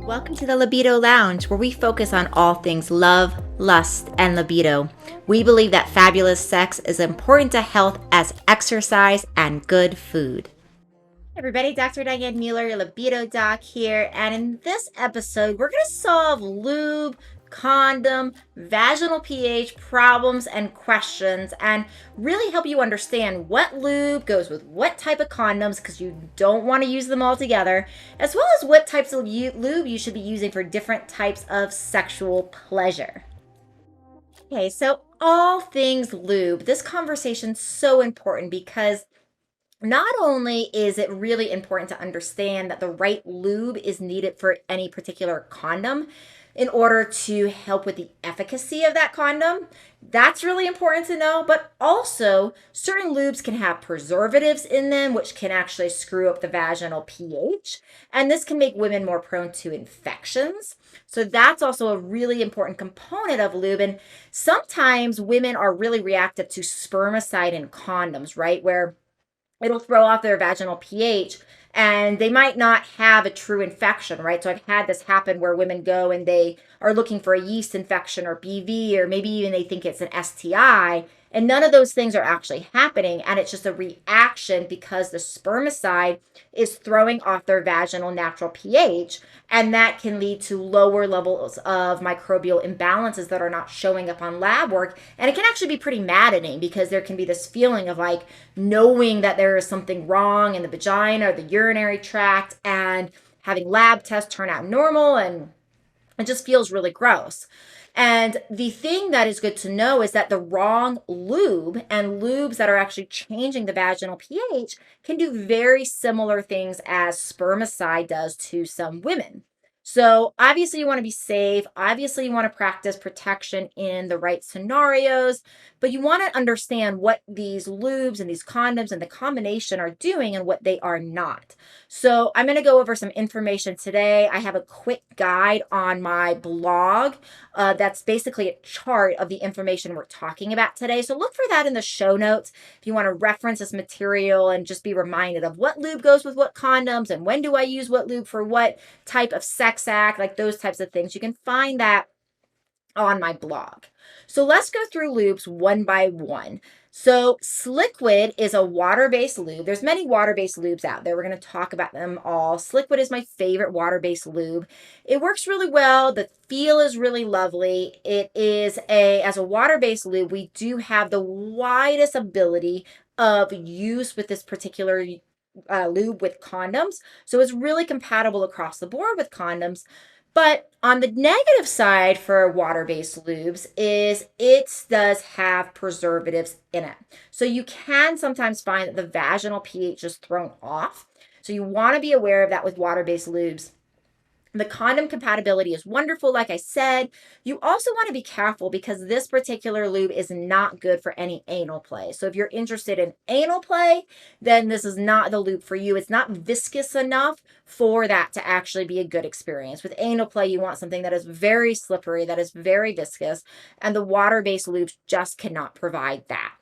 Welcome to the Libido Lounge, where we focus on all things love, lust, and libido. We believe that fabulous sex is important to health as exercise and good food. Hey everybody, Dr. Diane Mueller, your Libido Doc here, and in this episode, we're going to solve lube, condom, vaginal pH problems and questions, and really help you understand what lube goes with what type of condoms, because you don't want to use them all together, as well as what types of lube you should be using for different types of sexual pleasure. Okay, so all things lube. This conversation's so important because not only is it really important to understand that the right lube is needed for any particular condom in order to help with the efficacy of that condom, that's really important to know, but also certain lubes can have preservatives in them, which can actually screw up the vaginal pH, and this can make women more prone to infections. So that's also a really important component of lube, and sometimes women are really reactive to spermicide in condoms, right, where it'll throw off their vaginal pH and they might not have a true infection, right? So I've had this happen where women go and they are looking for a yeast infection or BV, or maybe even they think it's an STI, and none of those things are actually happening. And it's just a reaction because the spermicide is throwing off their vaginal natural pH. And that can lead to lower levels of microbial imbalances that are not showing up on lab work. And it can actually be pretty maddening because there can be this feeling of like knowing that there is something wrong in the vagina or the urinary tract and having lab tests turn out normal, and it just feels really gross. And the thing that is good to know is that the wrong lube and lubes that are actually changing the vaginal pH can do very similar things as spermicide does to some women. So obviously you want to be safe. Obviously you want to practice protection in the right scenarios, but you want to understand what these lubes and these condoms and the combination are doing and what they are not. So I'm going to go over some information today. I have a quick guide on my blog that's basically a chart of the information we're talking about today. So look for that in the show notes if you want to reference this material and just be reminded of what lube goes with what condoms and when do I use what lube for what type of sex act, like those types of things. You can find that on my blog. So let's go through lubes one by one. So Sliquid is a water-based lube. There's many water-based lubes out there. We're going to talk about them all. Sliquid is my favorite water-based lube. It works really well. The feel is really lovely. It is as a water-based lube, we do have the widest ability of use with this particular lube with condoms. So it's really compatible across the board with condoms. But on the negative side for water-based lubes is it does have preservatives in it. So you can sometimes find that the vaginal pH is thrown off. So you want to be aware of that with water-based lubes. The condom compatibility is wonderful, like I said. You also want to be careful because this particular lube is not good for any anal play. So if you're interested in anal play, then this is not the lube for you. It's not viscous enough for that to actually be a good experience. With anal play, you want something that is very slippery, that is very viscous, and the water-based lubes just cannot provide that.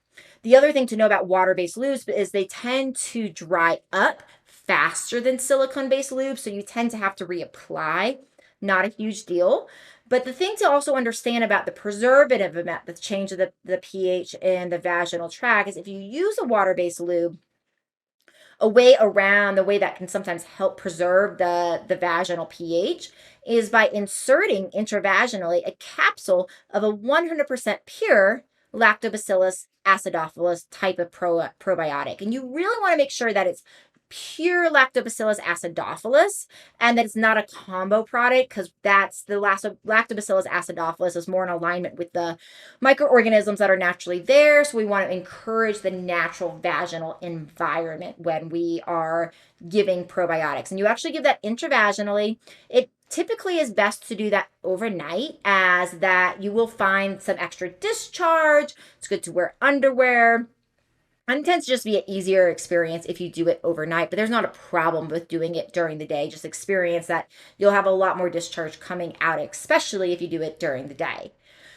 The other thing to know about water-based lubes is they tend to dry up faster than silicone-based lube, so you tend to have to reapply. Not a huge deal. But the thing to also understand about the preservative amount, the change of the pH in the vaginal tract, is if you use a water-based lube, a way around the way that can sometimes help preserve the vaginal pH is by inserting intravaginally a capsule of a 100% pure Lactobacillus acidophilus type of probiotic. And you really want to make sure that it's pure Lactobacillus acidophilus and that it's not a combo product, because that's the Lactobacillus acidophilus is more in alignment with the microorganisms that are naturally there. So we want to encourage the natural vaginal environment when we are giving probiotics. And you actually give that intravaginally. It typically is best to do that overnight, as that you will find some extra discharge. It's good to wear underwear. And it tends to just be an easier experience if you do it overnight, but there's not a problem with doing it during the day. Just experience that you'll have a lot more discharge coming out, especially if you do it during the day.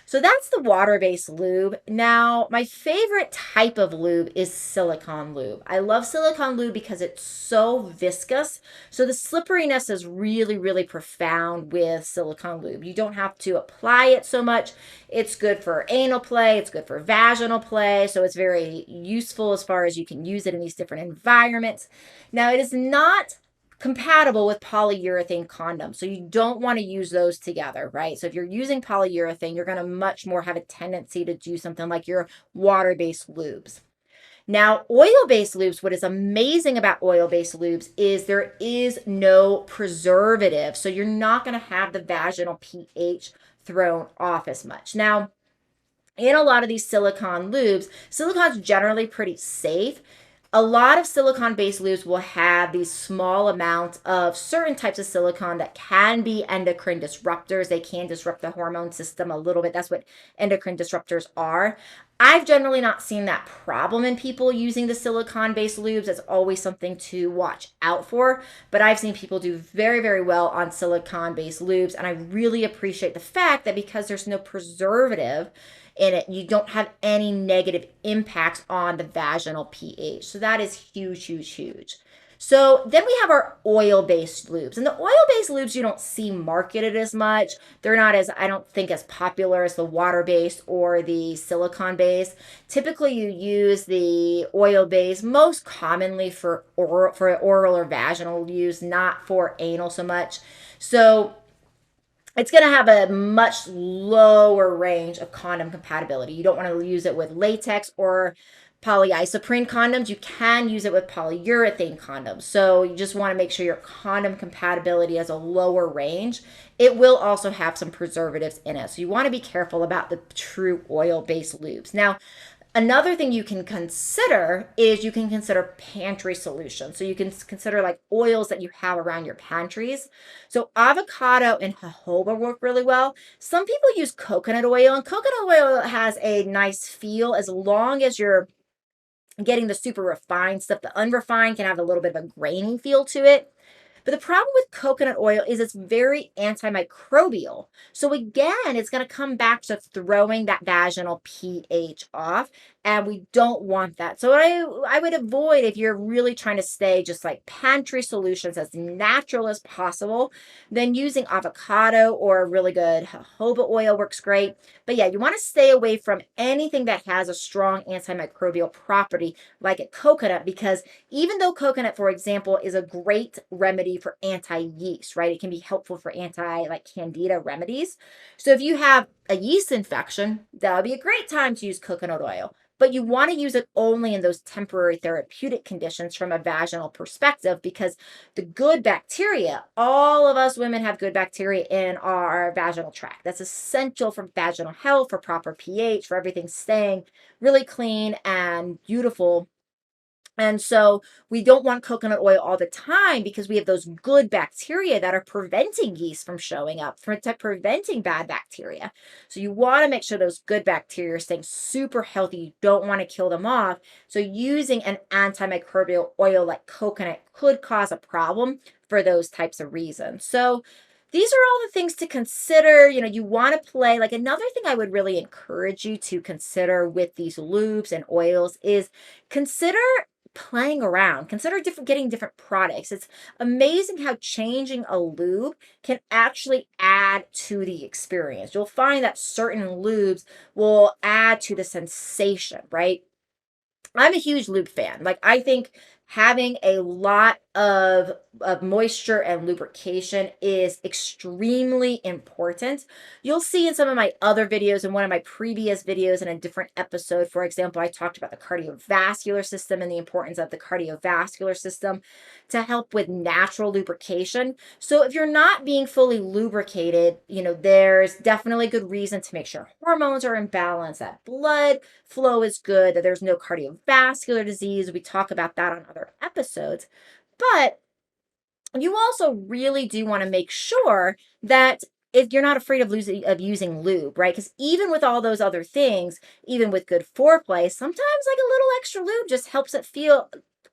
So that's the water-based lube. Now, my favorite type of lube is silicone lube. I love silicone lube because it's so viscous. So the slipperiness is really, really profound with silicone lube. You don't have to apply it so much. It's good for anal play. It's good for vaginal play. So it's very useful as far as you can use it in these different environments. Now, it is not compatible with polyurethane condoms. So you don't want to use those together, right? So if you're using polyurethane, you're going to much more have a tendency to do something like your water-based lubes. Now, oil-based lubes, what is amazing about oil-based lubes is there is no preservative. So you're not going to have the vaginal pH thrown off as much. Now, in a lot of these silicone lubes, silicone's generally pretty safe. A lot of silicone-based lubes will have these small amounts of certain types of silicone that can be endocrine disruptors. They can disrupt the hormone system a little bit. That's what endocrine disruptors are. I've generally not seen that problem in people using the silicone-based lubes. It's always something to watch out for, but I've seen people do very, very well on silicone-based lubes, and I really appreciate the fact that because there's no preservative in it, you don't have any negative impacts on the vaginal pH. So that is huge, huge, huge. So then we have our oil-based lubes. And the oil-based lubes you don't see marketed as much. They're not as, I don't think, as popular as the water-based or the silicone-based. Typically you use the oil-based most commonly for oral or vaginal use, not for anal so much. So it's going to have a much lower range of condom compatibility. You don't want to use it with latex or polyisoprene condoms. You can use it with polyurethane condoms. So you just want to make sure your condom compatibility has a lower range. It will also have some preservatives in it. So you want to be careful about the true oil-based lubes. Now, another thing you can consider is you can consider pantry solutions. So you can consider like oils that you have around your pantries. So avocado and jojoba work really well. Some people use coconut oil, and coconut oil has a nice feel as long as you're getting the super refined stuff. The unrefined can have a little bit of a grainy feel to it. But the problem with coconut oil is it's very antimicrobial. So again, it's going to come back to throwing that vaginal pH off, and we don't want that. So I would avoid, if you're really trying to stay just like pantry solutions as natural as possible, then using avocado or a really good jojoba oil works great. But yeah, you want to stay away from anything that has a strong antimicrobial property like a coconut, because even though coconut, for example, is a great remedy for anti-yeast, right? It can be helpful for like candida remedies. So if you have a yeast infection, that would be a great time to use coconut oil. But you want to use it only in those temporary therapeutic conditions from a vaginal perspective, because the good bacteria, all of us women have good bacteria in our vaginal tract. That's essential for vaginal health, for proper pH, for everything staying really clean and beautiful. And so we don't want coconut oil all the time because we have those good bacteria that are preventing yeast from showing up, preventing bad bacteria. So you want to make sure those good bacteria are staying super healthy. You don't want to kill them off. So using an antimicrobial oil like coconut could cause a problem for those types of reasons. So these are all the things to consider. You want to play. Like, another thing I would really encourage you to consider with these lubes and oils is consider playing around. Consider getting different products. It's amazing how changing a lube can actually add to the experience. You'll find that certain lubes will add to the sensation, right? I'm a huge lube fan. Like, I think having a lot of moisture and lubrication is extremely important. You'll see in some of my other videos, in one of my previous videos in a different episode, for example, I talked about the cardiovascular system and the importance of the cardiovascular system to help with natural lubrication. So if you're not being fully lubricated, there's definitely good reason to make sure hormones are in balance, that blood flow is good, that there's no cardiovascular disease. We talk about that on other episodes. But you also really do want to make sure that if you're not afraid of using lube, right? Because even with all those other things, even with good foreplay, sometimes like a little extra lube just helps it feel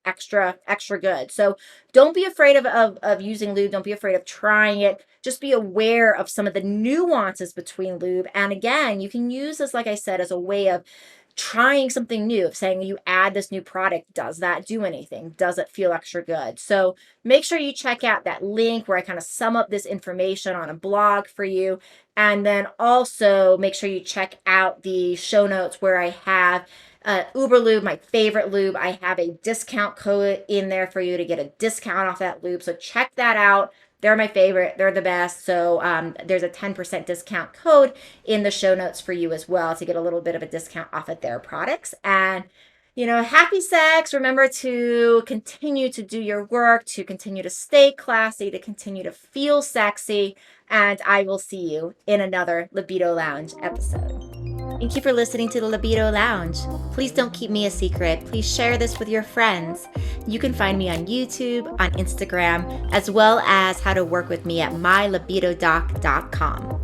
extra good. So don't be afraid of using lube. Don't be afraid of trying it. Just be aware of some of the nuances between lube. And again, you can use this, like I said, as a way of trying something new, of saying you add this new product. Does that do anything? Does it feel extra good? So make sure you check out that link where I kind of sum up this information on a blog for you. And then also make sure you check out the show notes where I have Uber Lube, my favorite lube. I have a discount code in there for you to get a discount off that lube. So check that out. They're my favorite. They're the best. So there's a 10% discount code in the show notes for you as well to get a little bit of a discount off of their products. And, happy sex. Remember to continue to do your work, to continue to stay classy, to continue to feel sexy. And I will see you in another Libido Lounge episode. Thank you for listening to the Libido Lounge. Please don't keep me a secret. Please share this with your friends. You can find me on YouTube, on Instagram, as well as how to work with me at mylibidodoc.com.